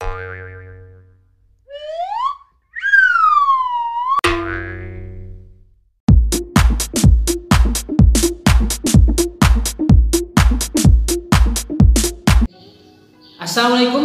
Assalamualaikum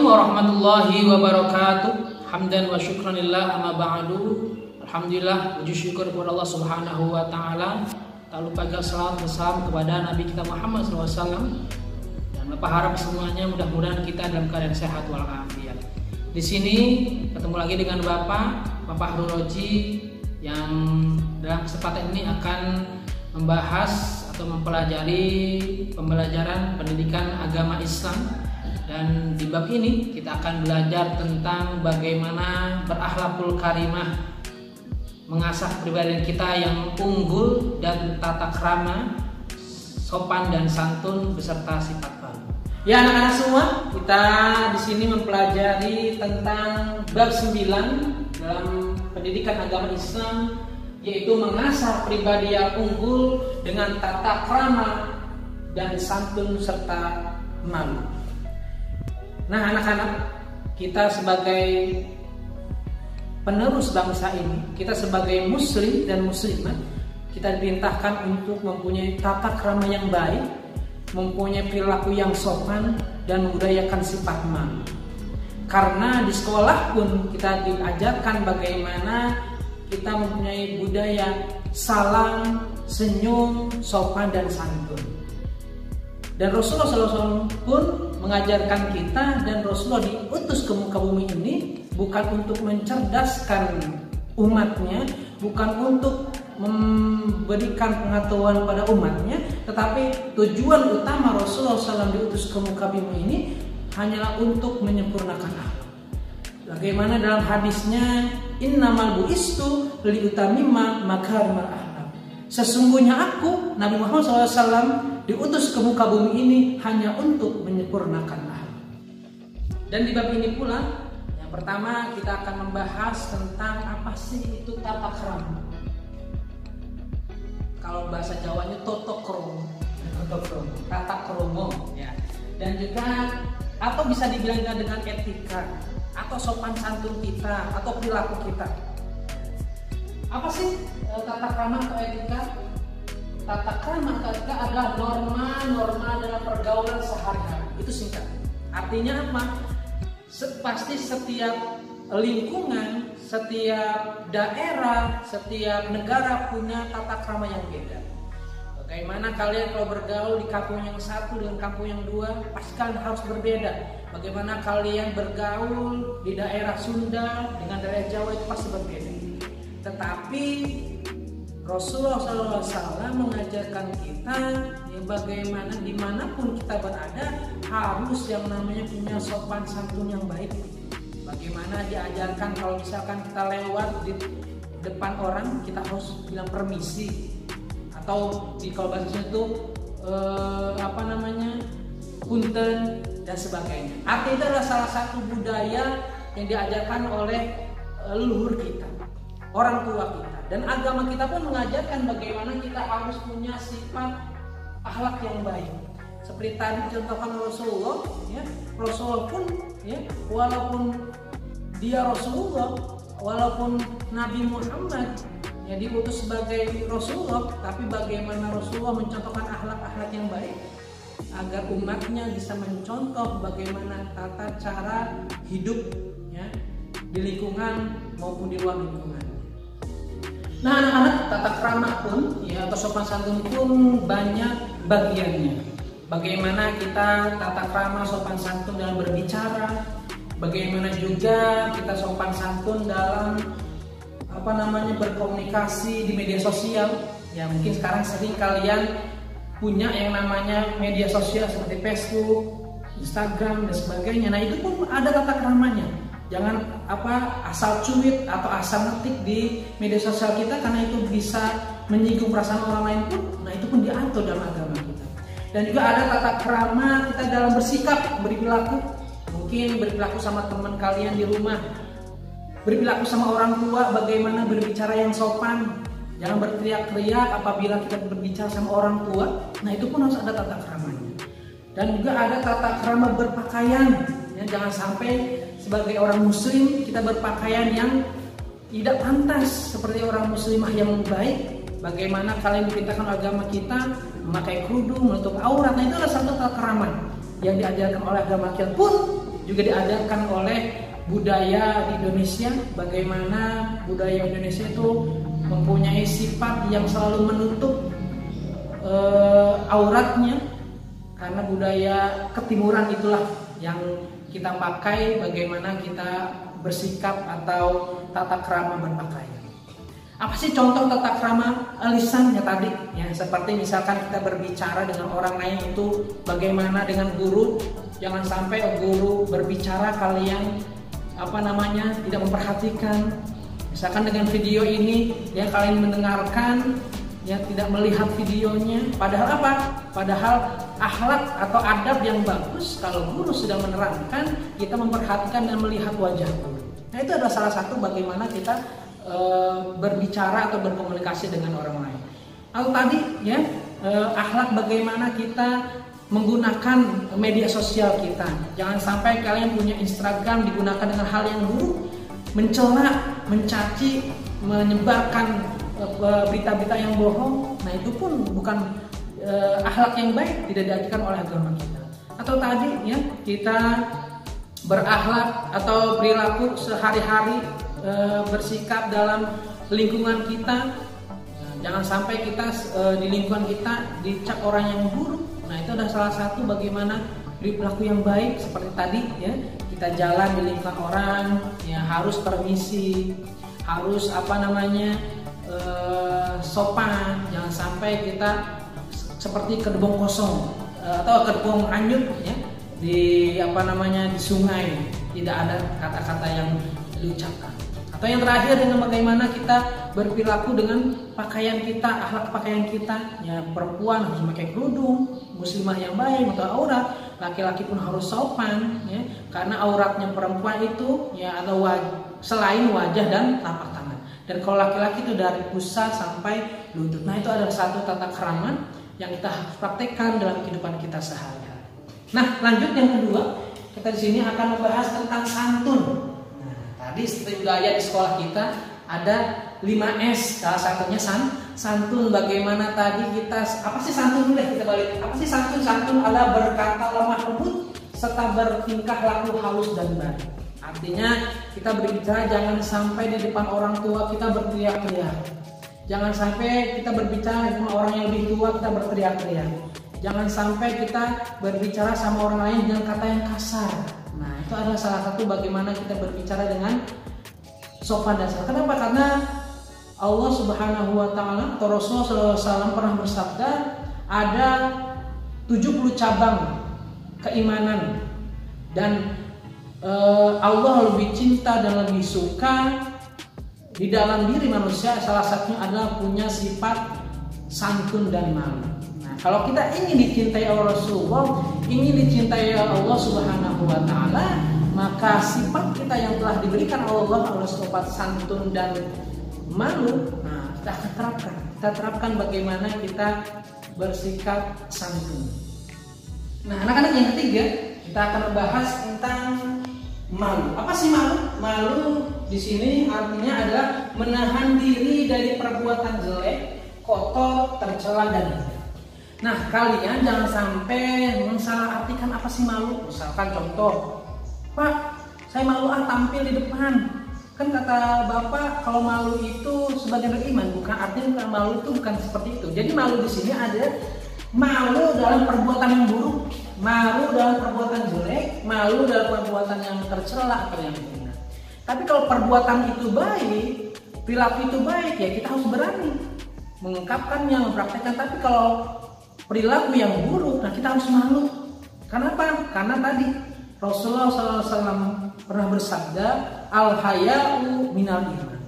warahmatullahi wabarakatuh. Hamdan wa syukranillah amma ba'du. Alhamdulillah, puji syukur kepada Allah Subhanahu wa taala. Tak lupa juga salawat bersalam kepada Nabi kita Muhammad SAW. Dan Bapak harap semuanya mudah-mudahan kita dalam keadaan sehat walafiat. Di sini ketemu lagi dengan Bapak Harun Roji yang dalam kesempatan ini akan membahas atau mempelajari pembelajaran pendidikan agama Islam. Dan di bab ini kita akan belajar tentang bagaimana berakhlakul karimah, mengasah kepribadian kita yang unggul dan tata krama, sopan dan santun beserta sifat baik. Ya anak-anak semua, kita di sini mempelajari tentang bab 9 dalam pendidikan agama Islam, yaitu mengasah pribadi yang unggul dengan tata krama dan santun serta malu. Nah anak-anak, kita sebagai penerus bangsa ini, kita sebagai muslim dan muslimah, kita diperintahkan untuk mempunyai tata krama yang baik, mempunyai perilaku yang sopan, dan membudayakan sifat malu. Karena di sekolah pun kita diajarkan bagaimana kita mempunyai budaya salam, senyum, sopan, dan santun. Dan Rasulullah SAW pun mengajarkan kita, dan Rasulullah diutus ke muka bumi ini bukan untuk mencerdaskan umatnya, bukan untuk memberikan pengetahuan pada umatnya, tetapi tujuan utama Rasulullah SAW diutus ke muka bumi ini hanyalah untuk menyempurnakan akhlak. Bagaimana dalam hadisnya, innamal bu'istu liutamimma makarimal akhlak. Sesungguhnya aku, Nabi Muhammad SAW, diutus ke muka bumi ini hanya untuk menyempurnakan akhlak. Dan di bab ini pula, yang pertama kita akan membahas tentang apa sih itu tata krama. Kalau bahasa Jawanya tata krama, ya. Dan juga atau bisa dibilang dengan etika atau sopan santun kita atau perilaku kita. Apa sih tata krama atau etika? Tata krama atau etika adalah norma-norma dalam pergaulan sehari-hari. Itu singkat. Artinya apa? Pasti setiap lingkungan, setiap daerah, setiap negara punya tata krama yang beda. Bagaimana kalian kalau bergaul di kampung yang satu dengan kampung yang dua, pasti kalian harus berbeda. Bagaimana kalian bergaul di daerah Sunda dengan daerah Jawa, itu pasti berbeda. Tetapi Rasulullah SAW mengajarkan kita ya bagaimana dimanapun kita berada harus yang namanya punya sopan santun yang baik. Bagaimana diajarkan kalau misalkan kita lewat di depan orang kita harus bilang permisi, atau di kalau bahasanya itu punten dan sebagainya. Artinya itu adalah salah satu budaya yang diajarkan oleh leluhur kita, orang tua kita. Dan agama kita pun mengajarkan bagaimana kita harus punya sifat akhlak yang baik. Seperti tadi contohkan Rasulullah, ya, Rasulullah pun, ya, walaupun dia Rasulullah, walaupun Nabi Muhammad yang diutus sebagai Rasulullah, tapi bagaimana Rasulullah mencontohkan akhlak-akhlak yang baik agar umatnya bisa mencontoh bagaimana tata cara hidup, ya, di lingkungan maupun di luar lingkungan. Nah anak-anak, tata krama pun ya atau sopan santun pun banyak bagiannya. Bagaimana kita tata krama sopan santun dalam berbicara, bagaimana juga kita sopan santun dalam berkomunikasi di media sosial. Ya mungkin sekarang sering kalian punya yang namanya media sosial seperti Facebook, Instagram dan sebagainya. Nah itu pun ada tata kramanya. Jangan asal cuit atau asal ngetik di media sosial kita, karena itu bisa menyinggung perasaan orang lain pun. Nah itu pun diatur dalam agama kita. Dan juga ada tata krama kita dalam bersikap, berperilaku. Mungkin berperilaku sama teman kalian di rumah, berperilaku sama orang tua, bagaimana berbicara yang sopan. Jangan berteriak-teriak apabila kita berbicara sama orang tua. Nah itu pun harus ada tata kramanya. Dan juga ada tata krama berpakaian. Ya, jangan sampai sebagai orang muslim kita berpakaian yang tidak pantas seperti orang muslimah yang baik. Bagaimana kalian diperintahkan agama kita memakai kerudung, menutup aurat. Nah, itu adalah satu tata krama yang diajarkan oleh agama kita, pun juga diajarkan oleh budaya di Indonesia. Bagaimana budaya Indonesia itu mempunyai sifat yang selalu menutup auratnya, karena budaya ketimuran itulah yang kita pakai. Bagaimana kita bersikap atau tata krama berpakaian. Apa sih contoh tata krama lisannya tadi? Ya, seperti misalkan kita berbicara dengan orang lain itu bagaimana dengan guru, jangan sampai guru berbicara kalian tidak memperhatikan. Misalkan dengan video ini ya kalian mendengarkan ya tidak melihat videonya, padahal apa? Padahal akhlak atau adab yang bagus kalau guru sudah menerangkan, kita memperhatikan dan melihat wajah guru. Nah, itu adalah salah satu bagaimana kita berbicara atau berkomunikasi dengan orang lain. Lalu tadi ya akhlak bagaimana kita menggunakan media sosial kita. Jangan sampai kalian punya Instagram digunakan dengan hal yang buruk, mencela, mencaci, menyebarkan berita-berita yang bohong. Nah, itu pun bukan akhlak yang baik, tidak diajarkan oleh agama kita. Atau tadi ya kita berakhlak atau perilaku sehari-hari, bersikap dalam lingkungan kita. Jangan sampai kita di lingkungan kita dicap orang yang buruk. Nah, itu adalah salah satu bagaimana perilaku yang baik. Seperti tadi ya, kita jalan di lingkungan orang ya harus permisi, harus sopan. Jangan sampai kita seperti kedebong kosong atau kedebong hanyut ya di di sungai, tidak ada kata-kata yang diucapkan. Atau yang terakhir dengan bagaimana kita berperilaku dengan pakaian kita, akhlak pakaian kita. Ya, perempuan harus memakai kerudung, muslimah yang baik, atau aurat. Laki-laki pun harus sopan, ya, karena auratnya perempuan itu ya atau selain wajah dan telapak tangan. Dan kalau laki-laki itu dari pusat sampai lutut. Nah, itu adalah satu tata krama yang kita harus praktekkan dalam kehidupan kita sehari-hari. Nah, lanjut yang kedua, kita di sini akan membahas tentang santun. Tadi seperti budaya di sekolah kita ada 5S, salah satunya santun. Bagaimana tadi apa sih santun? Kita balik. Apa sih santun? Santun adalah berkata lemah lembut serta bertingkah laku halus dan baik. Artinya kita berbicara jangan sampai di depan orang tua kita berteriak-teriak. Jangan sampai kita berbicara dengan orang yang lebih tua kita berteriak-teriak. Jangan sampai kita berbicara sama orang lain dengan kata yang kasar. Nah, itu adalah salah satu bagaimana kita berbicara dengan sopan dan santun. Kenapa? Karena Allah Subhanahu wa taala atau Rasulullah SAW pernah bersabda, ada 70 cabang keimanan dan Allah lebih cinta dan lebih suka di dalam diri manusia, salah satunya adalah punya sifat santun dan malu. Kalau kita ingin dicintai oleh Rasulullah, ingin dicintai oleh Allah Subhanahu wa taala, maka sifat kita yang telah diberikan Allah sifat santun dan malu, nah kita akan terapkan. Kita terapkan bagaimana kita bersikap santun. Nah, anak-anak yang ketiga, kita akan membahas tentang malu. Apa sih malu? Malu di sini artinya adalah menahan diri dari perbuatan jelek, kotor, tercela dan hina. Nah, kalian jangan sampai mensalahartikan apa sih malu. Misalkan contoh, Pak, saya malu tampil di depan. Kan kata Bapak kalau malu itu sebagian dari iman, bukan artinya malu itu bukan seperti itu. Jadi malu di sini ada malu dalam perbuatan yang buruk, malu dalam perbuatan jelek, malu dalam perbuatan yang tercela atau yang hina. Tapi kalau perbuatan itu baik, perilaku itu baik, ya kita harus berani mengungkapkannya, mempraktekkan. Tapi kalau perilaku yang buruk, nah kita harus malu. Kenapa? Karena tadi Rasulullah SAW pernah bersabda, al-haya'u minal iman.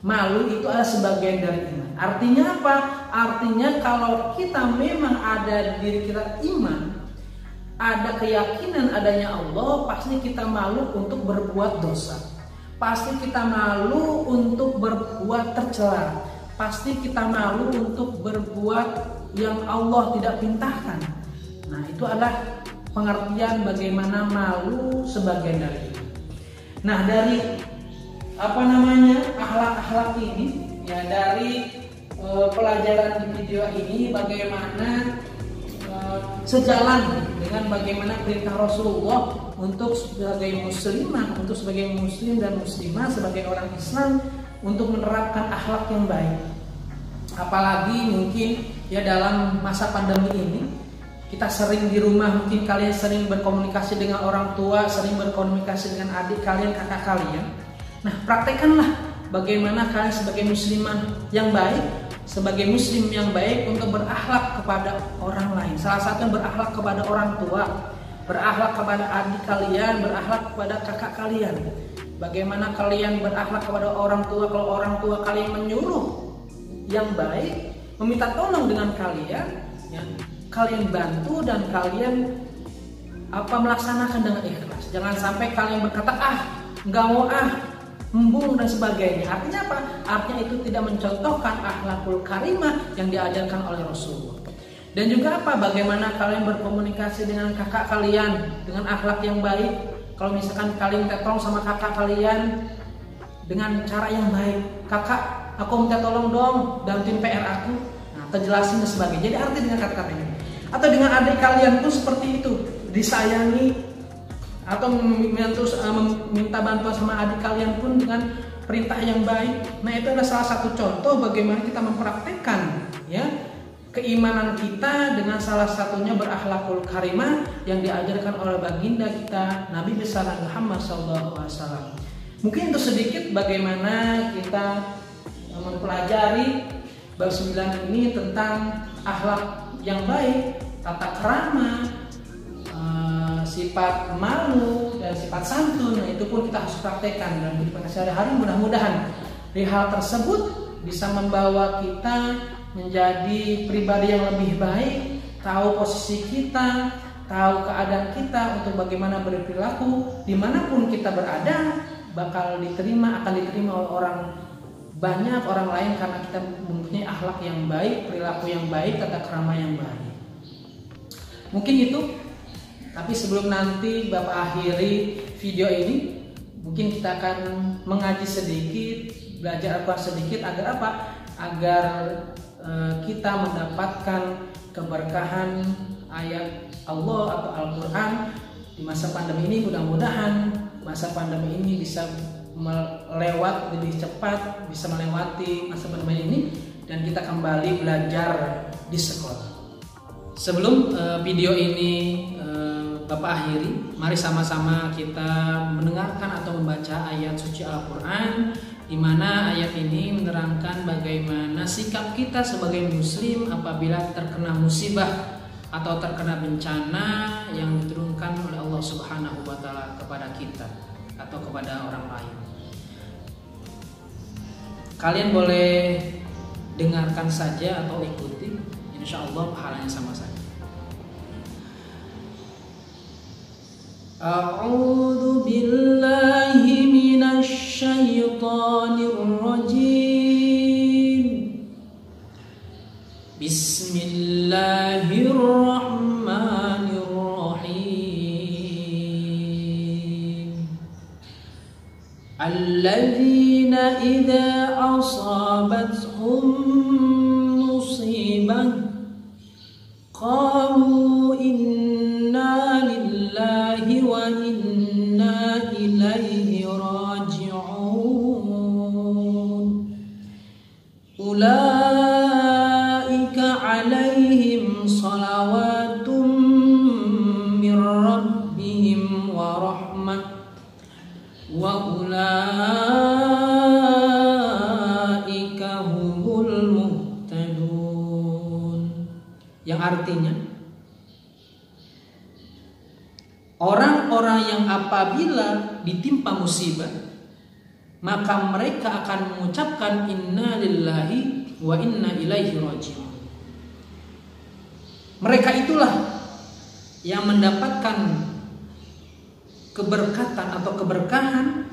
Malu itu adalah sebagian dari iman. Artinya apa? Artinya kalau kita memang ada di diri kita iman, ada keyakinan adanya Allah, pasti kita malu untuk berbuat dosa. Pasti kita malu untuk berbuat tercela. Pasti kita malu untuk berbuat yang Allah tidak perintahkan. Nah, itu adalah pengertian bagaimana malu sebagian dari itu. Nah, dari akhlak-akhlak ini ya, dari pelajaran di video ini bagaimana sejalan dengan bagaimana perintah Rasulullah untuk sebagai muslimah, untuk sebagai muslim dan muslimah, sebagai orang Islam untuk menerapkan akhlak yang baik. Apalagi mungkin ya dalam masa pandemi ini kita sering di rumah, mungkin kalian sering berkomunikasi dengan orang tua, sering berkomunikasi dengan adik kalian, kakak kalian. Nah, praktekkanlah bagaimana kalian sebagai muslimah yang baik, sebagai muslim yang baik untuk berakhlak kepada orang lain. Salah satunya berakhlak kepada orang tua, berakhlak kepada adik kalian, berakhlak kepada kakak kalian. Bagaimana kalian berakhlak kepada orang tua kalau orang tua kalian menyuruh yang baik, meminta tolong dengan kalian, ya, kalian bantu dan kalian melaksanakan dengan ikhlas. Jangan sampai kalian berkata nggak mau embung dan sebagainya. Artinya apa? Artinya itu tidak mencontohkan akhlakul karimah yang diajarkan oleh Rasulullah. Dan juga bagaimana kalian berkomunikasi dengan kakak kalian dengan akhlak yang baik. Kalau misalkan kalian minta tolong sama kakak kalian dengan cara yang baik, kakak, aku minta tolong dong bantuin PR aku, atau jelasin dan sebagainya. Jadi arti dengan kata-kata ini. Atau dengan adik kalian pun seperti itu, disayangi atau minta bantuan sama adik kalian pun dengan perintah yang baik. Nah, itu adalah salah satu contoh bagaimana kita mempraktekkan ya keimanan kita dengan salah satunya berakhlakul karimah yang diajarkan oleh baginda kita Nabi besar Muhammad SAW. Mungkin itu sedikit bagaimana kita mempelajari bab 9 ini tentang akhlak yang baik, tata krama, sifat malu dan sifat santun. Nah, itu pun kita harus praktekkan dalam kehidupan sehari-hari. Mudah-mudahan dari hal tersebut bisa membawa kita menjadi pribadi yang lebih baik, tahu posisi kita, tahu keadaan kita untuk bagaimana berperilaku dimanapun kita berada, akan diterima oleh banyak orang lain karena kita mempunyai akhlak yang baik, perilaku yang baik, tata krama yang baik. Mungkin itu. Tapi sebelum nanti Bapak akhiri video ini, mungkin kita akan mengaji sedikit, belajar Al-Quran sedikit agar agar kita mendapatkan keberkahan ayat Allah atau Al-Quran di masa pandemi ini. Mudah-mudahan masa pandemi ini bisa melewat lebih cepat, bisa melewati masa pandemi ini dan kita kembali belajar di sekolah. Sebelum video ini Bapak akhiri, mari sama-sama kita mendengarkan atau membaca ayat suci Al-Quran, di mana ayat ini menerangkan bagaimana sikap kita sebagai muslim apabila terkena musibah atau terkena bencana yang diturunkan oleh Allah Subhanahu wa Ta'ala kepada kita atau kepada orang lain. Kalian boleh dengarkan saja atau ikuti, insya Allah pahalanya sama saja. A'udzu billahi minasy syaithanir rajim. Bismillahirrahmanirrahim. Alladzina idza asabathum musibah qalu inna lillahi wa inna ilaihi raji'un. Ulaika alaihim salawatum min rabbihim wa rahmah wa ulaika humul muhtadun. Yang artinya orang-orang yang apabila ditimpa musibah maka mereka akan mengucapkan inna lillahi wa inna ilaihi raji'un. Mereka itulah yang mendapatkan keberkatan atau keberkahan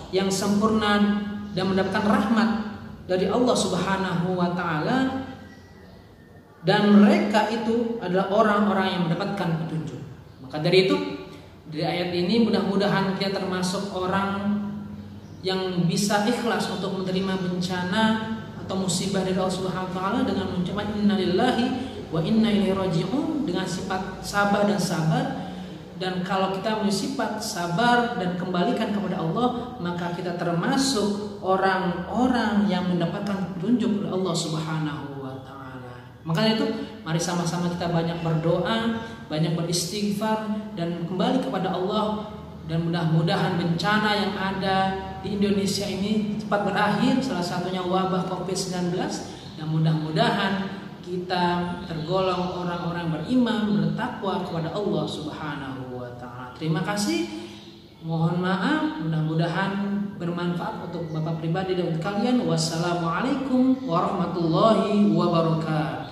yang sempurna dan mendapatkan rahmat dari Allah Subhanahu wa Ta'ala, dan mereka itu adalah orang-orang yang mendapatkan petunjuk. Maka dari itu, dari ayat ini mudah-mudahan kita termasuk orang yang bisa ikhlas untuk menerima bencana atau musibah dari Allah Subhanahu wa taala dengan mengucapkan innalillahi wa inna ilaihi raji'un, dengan sifat sabar dan sabar. Dan kalau kita punya sifat sabar dan kembalikan kepada Allah, maka kita termasuk orang-orang yang mendapatkan petunjuk dari Allah Subhanahu wa taala. Makanya itu mari sama-sama kita banyak berdoa, banyak beristighfar dan kembali kepada Allah, dan mudah-mudahan bencana yang ada di Indonesia ini cepat berakhir, salah satunya wabah COVID-19, dan mudah-mudahan kita tergolong orang-orang beriman, bertakwa kepada Allah Subhanahu wa taala. Terima kasih. Mohon maaf, mudah-mudahan bermanfaat untuk Bapak pribadi dan untuk kalian. Wassalamualaikum warahmatullahi wabarakatuh.